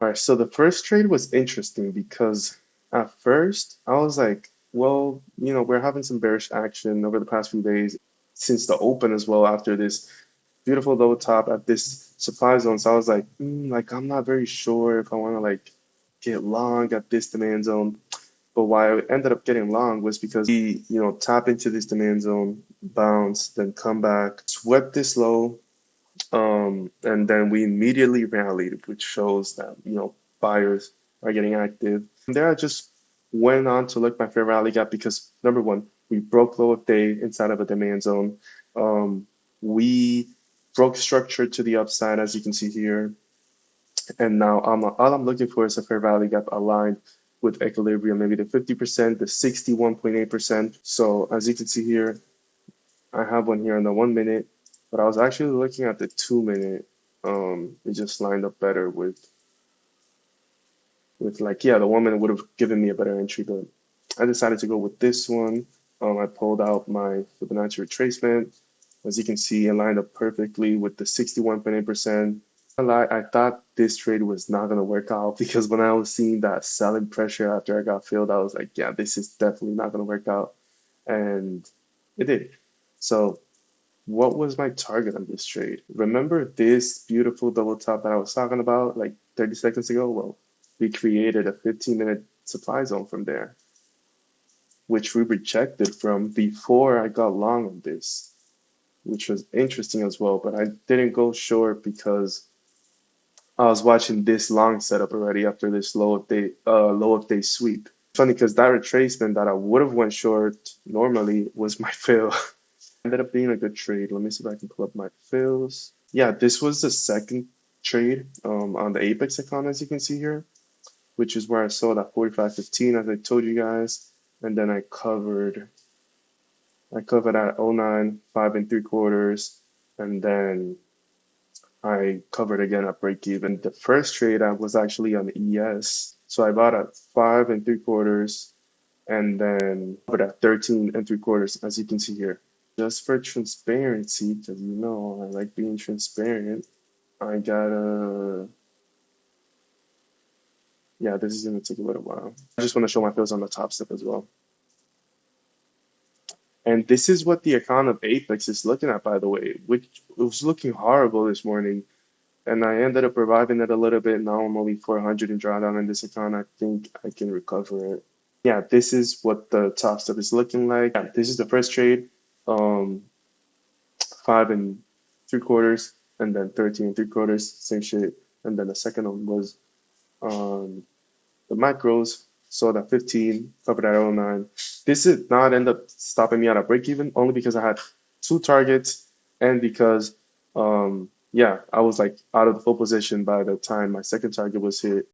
All right, so the first trade was interesting because at first I was like, well, we're having some bearish action over the past few days since the open as well after this beautiful low top at this supply zone. So I was like, like I'm not very sure if I want to like get long at this demand zone. But why I ended up getting long was because we, tap into this demand zone, bounce, then come back, swept this low, and then we immediately rallied, which shows that, buyers are getting active. And there I just went on to look my fair rally gap because number one, we broke low of day inside of a demand zone. We broke structure to the upside, as you can see here. And now all I'm looking for is a fair value gap aligned with equilibrium, maybe the 50%, the 61.8%. So as you can see here, I have one here in the 1 minute, but I was actually looking at the 2 minute. It just lined up better with like, yeah, the 1 minute would have given me a better entry, but I decided to go with this one. I pulled out my Fibonacci retracement. As you can see, it lined up perfectly with the 61.8%. I thought this trade was not going to work out because when I was seeing that selling pressure after I got filled, I was like, yeah, this is definitely not going to work out. And it did. So what was my target on this trade? Remember this beautiful double top that I was talking about like 30 seconds ago? Well, we created a 15-minute supply zone from there, which we rejected from before I got long on this, which was interesting as well. But I didn't go short because I was watching this long setup already after this low of day sweep. Funny because that retracement that I would have went short normally was my fill. Ended up being a good trade. Let me see if I can pull up my fills. Yeah, this was the second trade on the Apex account, as you can see here, which is where I sold at 45.15, as I told you guys, and then I covered at 09, 5 3/4, and then I covered again at break even. The first trade I was actually on ES, so I bought at 5 3/4, and then covered at 13 3/4, as you can see here. Just for transparency, because I like being transparent, I gotta, yeah, this is gonna take a little while. I just want to show my fills on the top step as well. And this is what the account of Apex is looking at, by the way, which it was looking horrible this morning. And I ended up reviving it a little bit. Now I'm only 400 in drawdown in this account. I think I can recover it. Yeah, this is what the top step is looking like. Yeah, this is the first trade. Um, 5 3/4, and then 13 3/4, same shit. And then the second one was the macros, sold at 15, covered at 09. This did not end up stopping me at a break even, only because I had two targets and because, yeah, I was like out of the full position by the time my second target was hit.